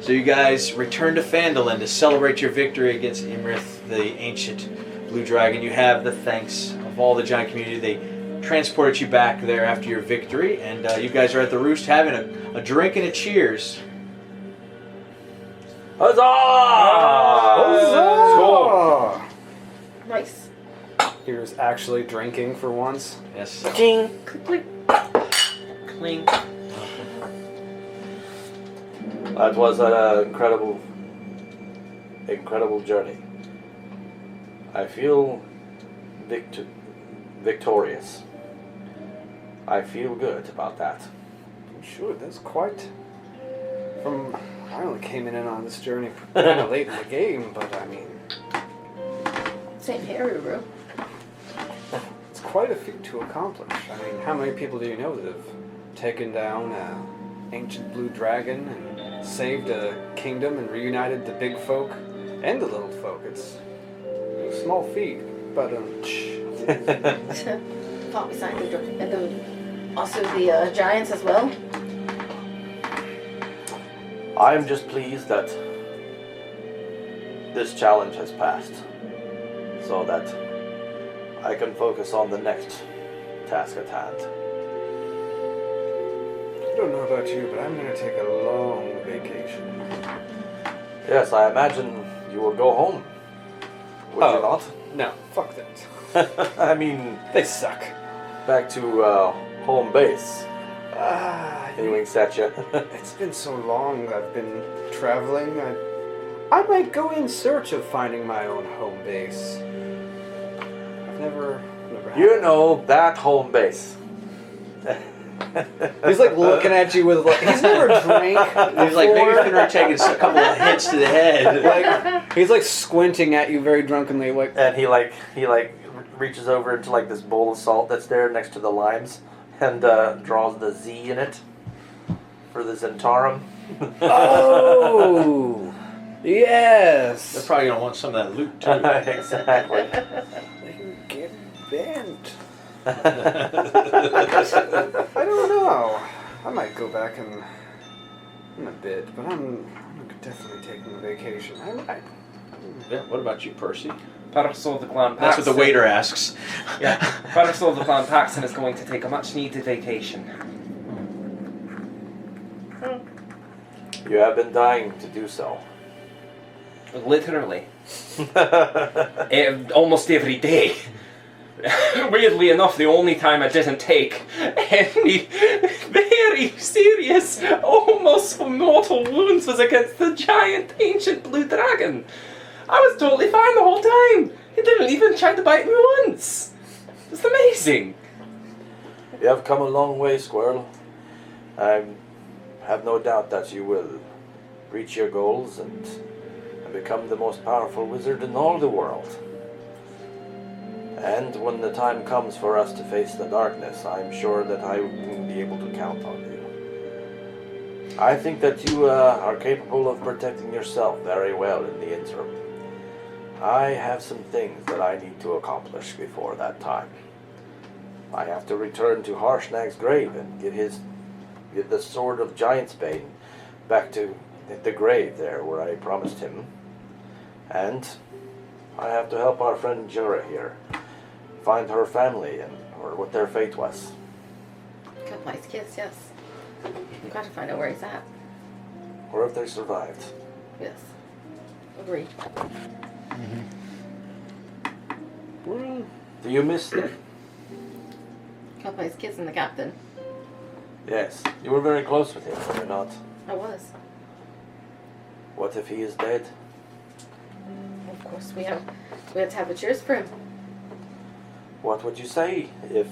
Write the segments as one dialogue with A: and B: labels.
A: So you guys return to Phandalin to celebrate your victory against Imrith, the ancient blue dragon. You have the thanks of all the giant community. They transported you back there after your victory, and you guys are at the Roost having a drink and a cheers.
B: Huzzah!
C: Huzzah!
D: Nice.
C: He was actually drinking for once.
A: Yes.
B: Ching!
D: Click.
B: Clink. That was an incredible journey. I feel victorious. I feel good about that.
C: Sure, that's quite... I only came in on this journey kind of late in the game, but I mean...
D: Same here, Ruru.
C: It's quite a feat to accomplish. I mean, how many people do you know that have taken down an ancient blue dragon and saved a kingdom and reunited the big folk and the little folk? It's a small feat, but
D: Fought beside also the giants as well.
B: I'm just pleased that this challenge has passed, so that I can focus on the next task at hand.
C: I don't know about you, but I'm going to take a long vacation.
B: Yes, I imagine you will go home. Would you not?
C: No, fuck that.
B: I mean,
C: They suck.
B: back to home base. He winks at you.
C: It's been so long I've been traveling. I might go in search of finding my own home base. I've never had
B: You
C: that.
B: know that home base.
C: He's like looking at you with like he's never drank.
A: He's like, maybe
C: before.
A: Fenrir taking a couple of hits to the head.
C: Like he's like squinting at you very drunkenly, like
B: And he reaches over into like this bowl of salt that's there next to the limes, and draws the Z in it for the Zentarum.
C: oh yes.
A: They're probably going to want some of that loot, too.
B: Exactly.
C: They can get bent. I don't know. I might go back in a bit, but I'm definitely taking a vacation.
A: Yeah, what about you, Percy?
E: Parasol the Clan
A: That's what the waiter asks.
E: Yeah, Parasol the Clan Paxton is going to take a much needed vacation.
B: You have been dying to do so.
E: Literally. Almost every day. Weirdly enough, the only time I didn't take any very serious, almost mortal wounds was against the giant ancient blue dragon. I was totally fine the whole time. He didn't even try to bite me once. It's amazing.
B: You have come a long way, Squirrel. I have no doubt that you will reach your goals and become the most powerful wizard in all the world. And when the time comes for us to face the darkness, I'm sure that I will be able to count on you. I think that you are capable of protecting yourself very well in the interim. I have some things that I need to accomplish before that time. I have to return to Harshnag's grave and get the Sword of Giantsbane back to the grave there where I promised him. And I have to help our friend Jurah here find her family or what their fate was.
D: Got nice kiss, yes. Got to find out where he's at.
B: Or if they survived.
D: Yes. Agreed.
B: Do you miss them?
D: Got nice kiss in the captain.
B: Yes. You were very close with him, were you not?
D: I was.
B: What if he is dead?
D: Of course, we had to have a cheers for him.
B: What would you say if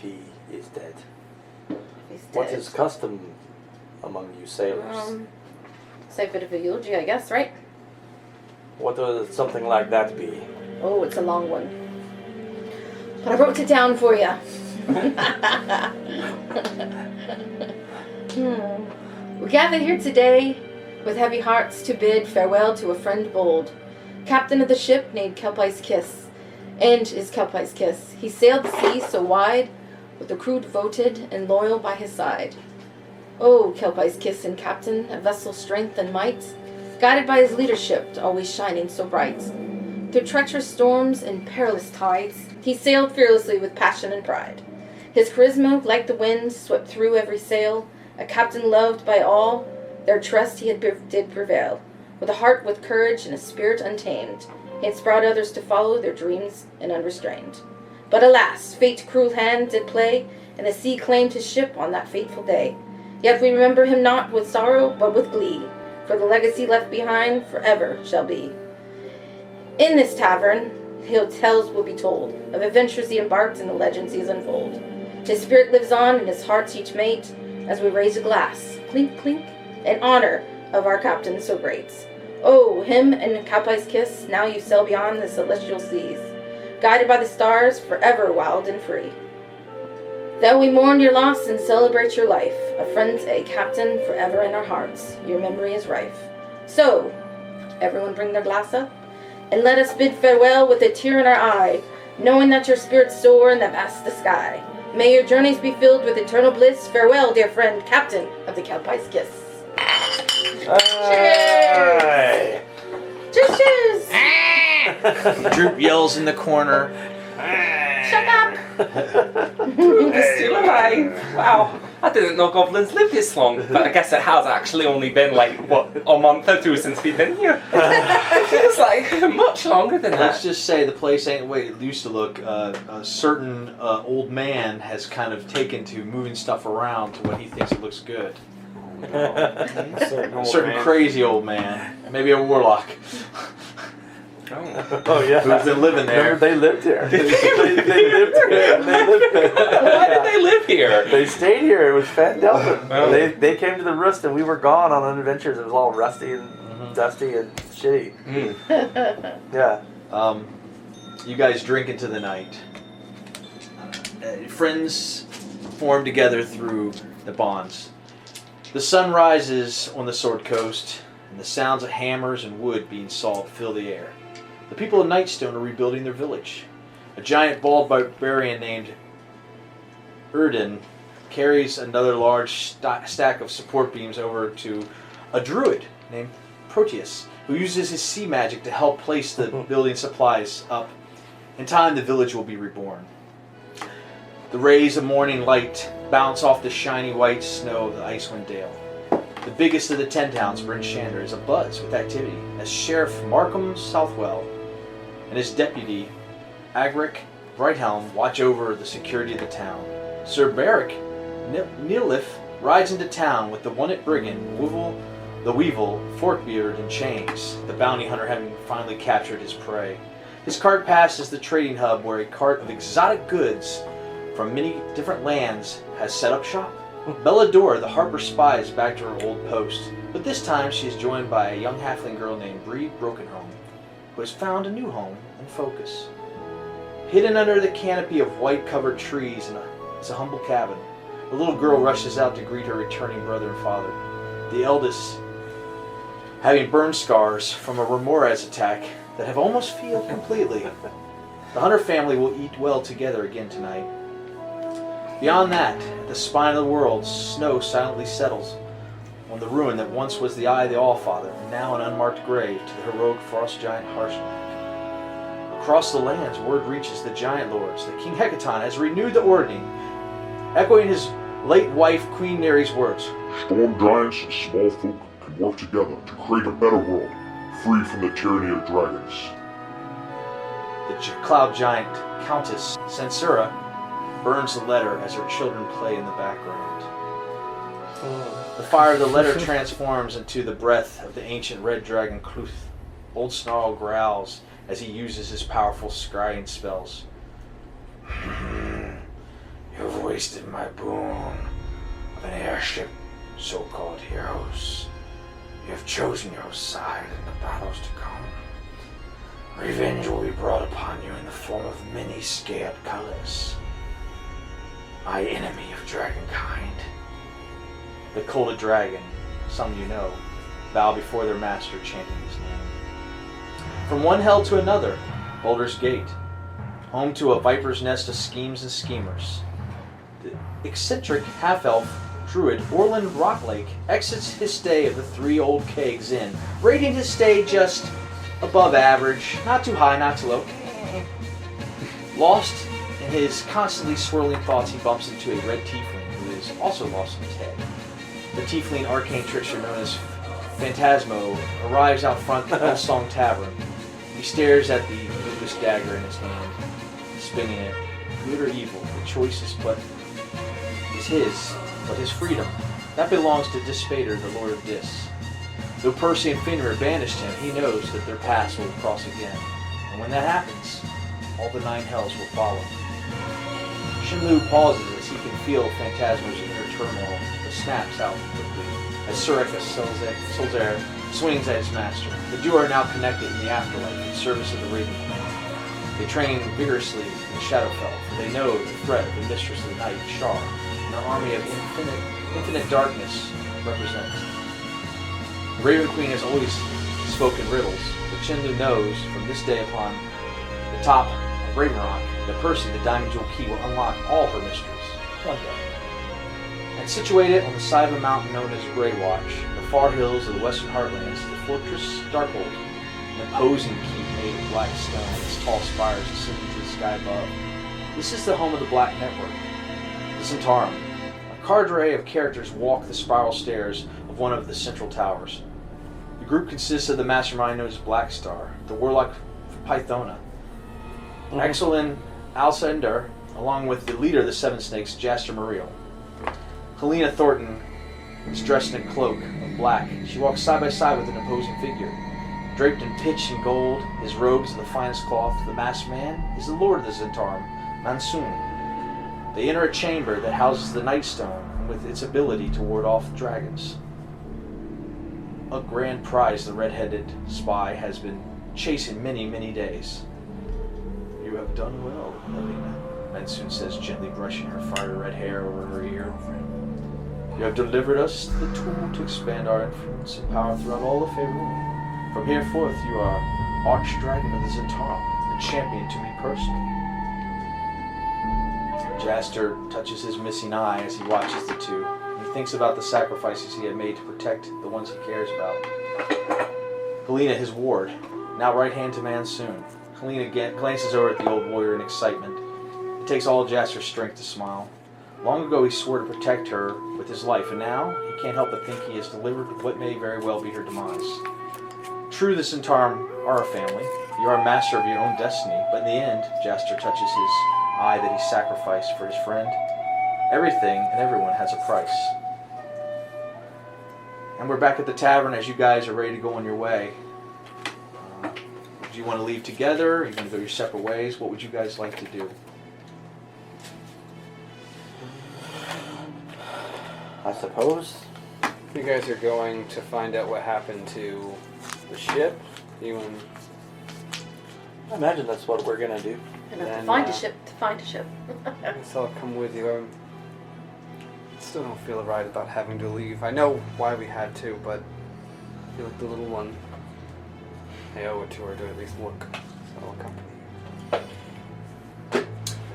B: he is dead?
D: If he's dead.
B: What is custom among you sailors?
D: Say a bit of a eulogy, I guess, right?
B: What would something like that be?
D: Oh, it's a long one. But I wrote it down for you. We gather here today with heavy hearts to bid farewell to a friend bold, captain of the ship named Kelpie's Kiss, and is Kelpie's Kiss. He sailed the sea so wide, with a crew devoted and loyal by his side. Oh, Kelpie's Kiss and Captain, a vessel's strength and might, guided by his leadership, always shining so bright. Through treacherous storms and perilous tides, he sailed fearlessly with passion and pride. His charisma, like the wind, swept through every sail, a captain loved by all, their trust he did prevail. With a heart with courage and a spirit untamed, he had brought others to follow their dreams and unrestrained. But alas, fate's cruel hand did play, and the sea claimed his ship on that fateful day. Yet we remember him not with sorrow, but with glee, for the legacy left behind forever shall be. In this tavern, tales will be told of adventures he embarked and the legends he has unfold. His spirit lives on in his heart's each mate, as we raise a glass, clink, clink, in honor of our captain so great. Oh, him and Kelpie's Kiss, now you sail beyond the celestial seas, guided by the stars, forever wild and free. Though we mourn your loss and celebrate your life, a friend, a captain, forever in our hearts, your memory is rife. So, everyone bring their glass up, and let us bid farewell with a tear in our eye, knowing that your spirits soar in the vast sky. May your journeys be filled with eternal bliss. Farewell, dear friend, captain of the Kelpie's Kiss.
B: Hey.
D: Cheers! Cheers!
A: Droop yells in the corner.
D: Shut up!
E: It's still alive. Wow. I didn't know goblins live this long, but I guess it has actually only been like, what, a month or two since we've been here. It feels like much longer than
A: Let's
E: that.
A: just say the place ain't the way it used to look. A certain old man has kind of taken to moving stuff around to what he thinks it looks good. A certain crazy old man. Maybe a warlock.
B: Oh yeah.
A: Who's been living there.
B: Remember, they lived here. they lived here. They lived here.
E: Why did they live here?
B: They stayed here. It was Phandalin.
E: Oh.
B: They came to the Roost and we were gone on adventures. It was all rusty and dusty and shitty. Yeah.
A: You guys drink into the night. Friends form together through the bonds. The sun rises on the Sword Coast, and the sounds of hammers and wood being sawed fill the air. The people of Nightstone are rebuilding their village. A giant bald barbarian named Erden carries another large stack of support beams over to a druid named Proteus, who uses his sea magic to help place the building supplies up. In time, the village will be reborn. The rays of morning light bounce off the shiny white snow of the Icewind Dale. The biggest of the 10 towns, Bryn Shander, is abuzz with activity as Sheriff Markham Southwell and his deputy, Agric Brighthelm, watch over the security of the town. Sir Beric Neilif rides into town with the one-it brigand, the Weevil, Forkbeard, in chains, the bounty hunter having finally captured his prey. His cart passes the trading hub where a cart of exotic goods from many different lands has set up shop. Bellador, the Harper spy, is back to her old post, but this time she is joined by a young halfling girl named Bree Brokenhome, who has found a new home and focus. Hidden under the canopy of white-covered trees is a humble cabin. The little girl rushes out to greet her returning brother and father. The eldest, having burn scars from a Remorez attack that have almost healed completely. The Hunter family will eat well together again tonight. Beyond that, at the spine of the world, snow silently settles on the ruin that once was the Eye of the Allfather, and now an unmarked grave to the heroic frost giant Harshnag. Across the lands, word reaches the giant lords that King Hecaton has renewed the ordering, echoing his late wife Queen Neri's words.
F: Storm giants and small folk can work together to create a better world, free from the tyranny of dragons.
A: The cloud giant Countess Censura burns the letter as her children play in the background. The fire of the letter transforms into the breath of the ancient red dragon Cluth. Old Snarl growls as he uses his powerful scrying spells. You've wasted my boon of an airship, so-called heroes. You have chosen your side in the battles to come. Revenge will be brought upon you in the form of many scared colors. My enemy of dragonkind. The colded dragon, some you know, bow before their master chanting his name. From one hell to another, Baldur's Gate, home to a viper's nest of schemes and schemers. The eccentric half-elf druid Orland Rocklake exits his stay of the 3 Old Kegs Inn, rating his stay just above average, not too high, not too low. Lost in his constantly swirling thoughts, he bumps into a red tiefling who is also lost in his head. The tiefling arcane trickster known as Phantasmo arrives out front the Hillsong Tavern. He stares at the luminous dagger in his hand, spinning it. Good or evil, the choice is his freedom. That belongs to Dispater, the Lord of Dis. Though Percy and Fenrir banished him, he knows that their paths will cross again. And when that happens, all the 9 hells will follow. Shinlu pauses as he can feel Phantasmo's inner turmoil that snaps out quickly as Suricus Solzair swings at his master. The duo are now connected in the afterlife in service of the Raven Queen. They train vigorously in Shadowfell, for they know the threat of the Mistress of the Night, Shar, and their army of infinite darkness represents. The Raven Queen has always spoken riddles, but Shinlu knows from this day upon the top of Raven Rock that Percy, the Diamond Jewel Key, will unlock all her mysteries. One day. And situated on the side of a mountain known as Greywatch, in the far hills of the western heartlands, the fortress Darkhold, an imposing keep made of black stone, its tall spires ascending to the sky above. This is the home of the Black Network, the Zentarum. A cadre of characters walk the spiral stairs of one of the central towers. The group consists of the mastermind known as Black Star, the warlock Pythona, Axelin Alcender, along with the leader of the Seven Snakes, Jaster Muriel. Helena Thornton is dressed in a cloak of black. She walks side by side with an imposing figure. Draped in pitch and gold, his robes of the finest cloth, the masked man is the lord of the Zentarum, Mansoon. They enter a chamber that houses the Nightstone, and with its ability to ward off dragons. A grand prize the red-headed spy has been chasing many, many days. You have done well, Helena, Mansoon says, gently brushing her fiery red hair over her ear. You have delivered us the tool to expand our influence and power throughout all of Faerun. From here forth, you are Archdragon of the Zentarum, and champion to me personally. Jaster touches his missing eye as he watches the two, and he thinks about the sacrifices he had made to protect the ones he cares about. Helena, his ward, now right hand to Mansoon. Helena glances over at the old warrior in excitement. It takes all Jaster's strength to smile. Long ago he swore to protect her with his life, and now he can't help but think he has delivered what may very well be her demise. True, the Zentarum are a family. You are a master of your own destiny, but in the end, Jaster touches his eye that he sacrificed for his friend. Everything and everyone has a price. And we're back at the tavern as you guys are ready to go on your way. Do you want to leave together? Are you going to go your separate ways? What would you guys like to do?
B: I suppose.
C: You guys are going to find out what happened to the ship. You and
B: I imagine that's what we're gonna do.
D: And have to
C: Then,
D: find a ship to find a ship.
C: I guess I'll come with you. I still don't feel right about having to leave. I know why we had to, but I feel like the little one, I owe it to her to at least look. So I'll accompany.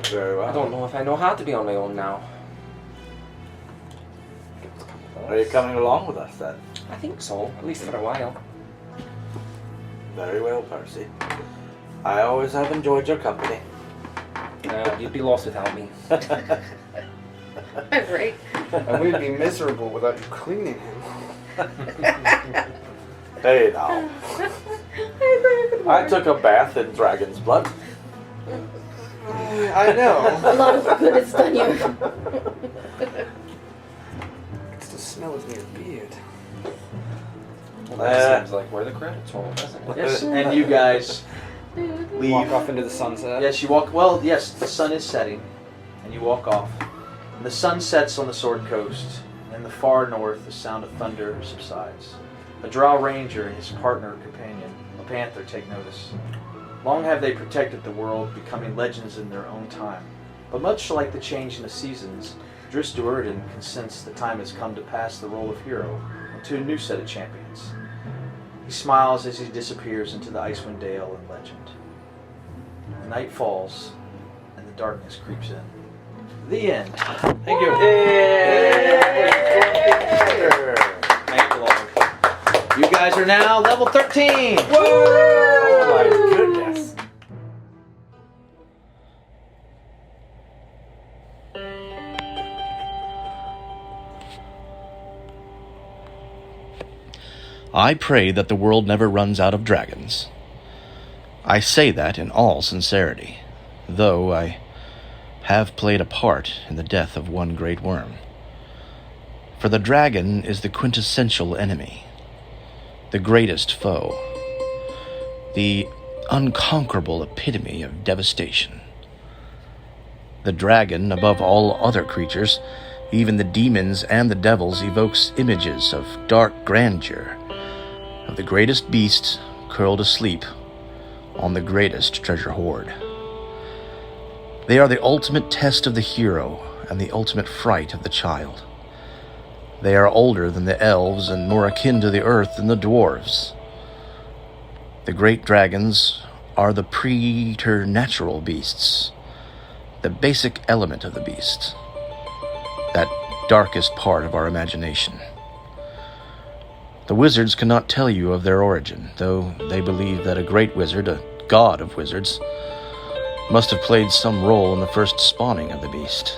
B: Very well.
E: I don't know if I know how to be on my own now.
B: Are you coming along with us then?
E: I think so, at least for a while.
B: Very well, Percy. I always have enjoyed your company.
E: You'd be lost without me.
D: Right.
C: And we'd be miserable without you cleaning him.
B: Hey now. I took a bath in dragon's blood.
C: I know.
D: A lot of good it's done you.
C: It's the smell of your beard.
E: Well, that seems like where the credits roll, doesn't it?
A: Yes, and you guys leave.
C: Walk off into the sunset.
A: Yes, you walk. Well, yes, the sun is setting, and you walk off. And the sun sets on the Sword Coast, and in the far north, the sound of thunder subsides. A drow ranger and his partner companion, a panther, take notice. Long have they protected the world, becoming legends in their own time. But much like the change in the seasons, Dris Duerden can sense the time has come to pass the role of hero onto a new set of champions. He smiles as he disappears into the Icewind Dale and legend. The night falls, and the darkness creeps in. The end. Thank you.
B: Yay!
A: guys are now level 13.
B: Oh my goodness.
G: I pray that the world never runs out of dragons. I say that in all sincerity, though I have played a part in the death of one great worm. For the dragon is the quintessential enemy, the greatest foe, the unconquerable epitome of devastation. The dragon, above all other creatures, even the demons and the devils, evokes images of dark grandeur, of the greatest beast curled asleep on the greatest treasure hoard. They are the ultimate test of the hero and the ultimate fright of the child. They are older than the elves and more akin to the earth than the dwarves. The great dragons are the preternatural beasts, the basic element of the beast, that darkest part of our imagination. The wizards cannot tell you of their origin, though they believe that a great wizard, a god of wizards, must have played some role in the first spawning of the beast.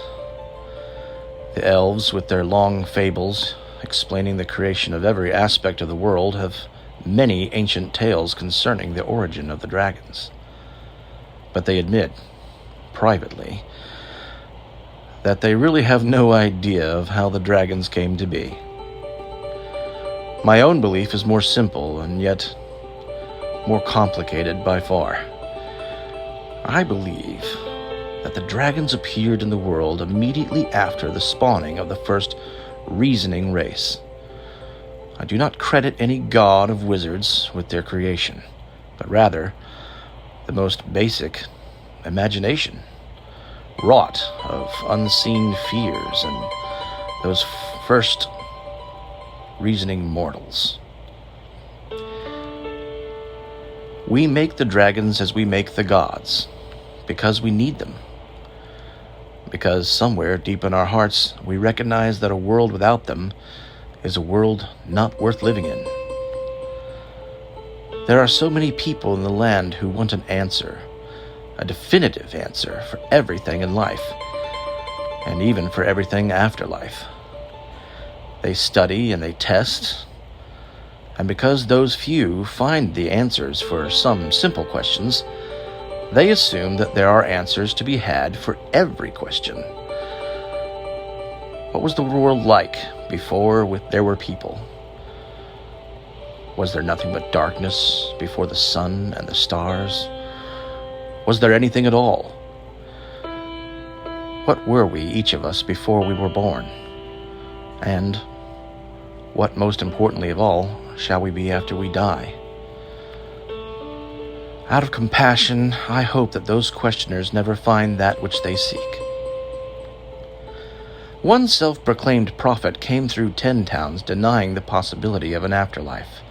G: The elves, with their long fables explaining the creation of every aspect of the world, have many ancient tales concerning the origin of the dragons. But they admit, privately, that they really have no idea of how the dragons came to be. My own belief is more simple and yet more complicated by far. I believe that the dragons appeared in the world immediately after the spawning of the first reasoning race. I do not credit any god of wizards with their creation, but rather the most basic imagination, wrought of unseen fears and those first reasoning mortals. We make the dragons as we make the gods, because we need them. Because somewhere deep in our hearts we recognize that a world without them is a world not worth living in. There are so many people in the land who want an answer, a definitive answer for everything in life, and even for everything after life. They study and they test, and because those few find the answers for some simple questions, they assume that there are answers to be had for every question. What was the world like before there were people? Was there nothing but darkness before the sun and the stars? Was there anything at all? What were we, each of us, before we were born? And what, most importantly of all, shall we be after we die? Out of compassion, I hope that those questioners never find that which they seek. One self-proclaimed prophet came through 10 towns denying the possibility of an afterlife,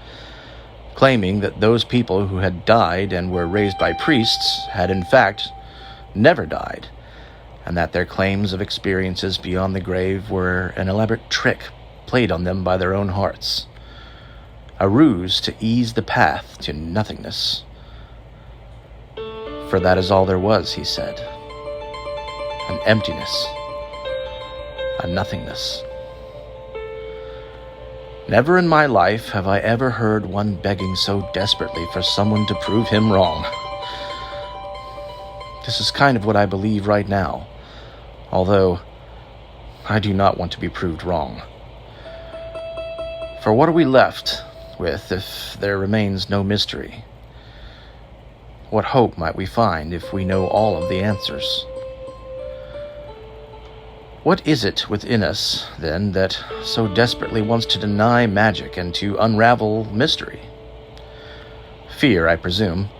G: claiming that those people who had died and were raised by priests had in fact never died, and that their claims of experiences beyond the grave were an elaborate trick played on them by their own hearts, a ruse to ease the path to nothingness. For that is all there was, he said, an emptiness, a nothingness. Never in my life have I ever heard one begging so desperately for someone to prove him wrong. This is kind of what I believe right now, although I do not want to be proved wrong. For what are we left with if there remains no mystery? What hope might we find if we know all of the answers? What is it within us, then, that so desperately wants to deny magic and to unravel mystery? Fear, I presume,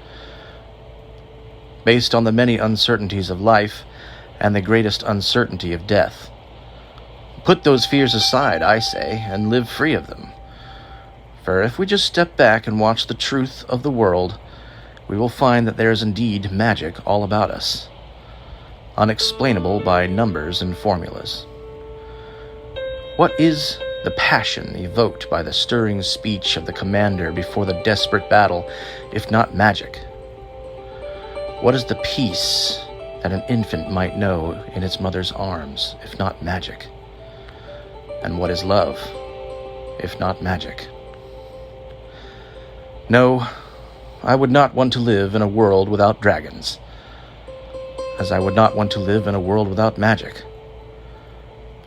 G: based on the many uncertainties of life and the greatest uncertainty of death. Put those fears aside, I say, and live free of them. For if we just step back and watch the truth of the world, we will find that there is indeed magic all about us, unexplainable by numbers and formulas. What is the passion evoked by the stirring speech of the commander before the desperate battle, if not magic? What is the peace that an infant might know in its mother's arms, if not magic? And what is love, if not magic? No, I would not want to live in a world without dragons, as I would not want to live in a world without magic,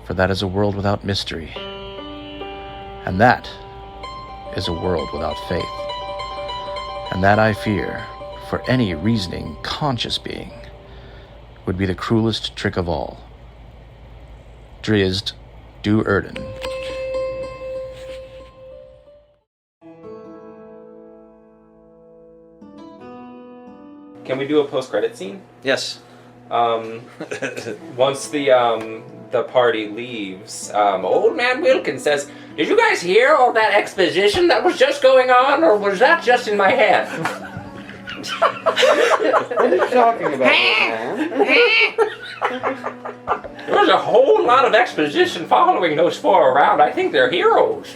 G: for that is a world without mystery, and that is a world without faith, and that I fear, for any reasoning, conscious being, would be the cruelest trick of all. Drizzt du Erden.
E: Can we do a post-credit scene?
A: Yes.
E: Once the party leaves, Old Man Wilkins says, "Did you guys hear all that exposition that was just going on, or was that just in my head?"
C: What are you talking about, man?
E: There was a whole lot of exposition following those four around. I think they're heroes.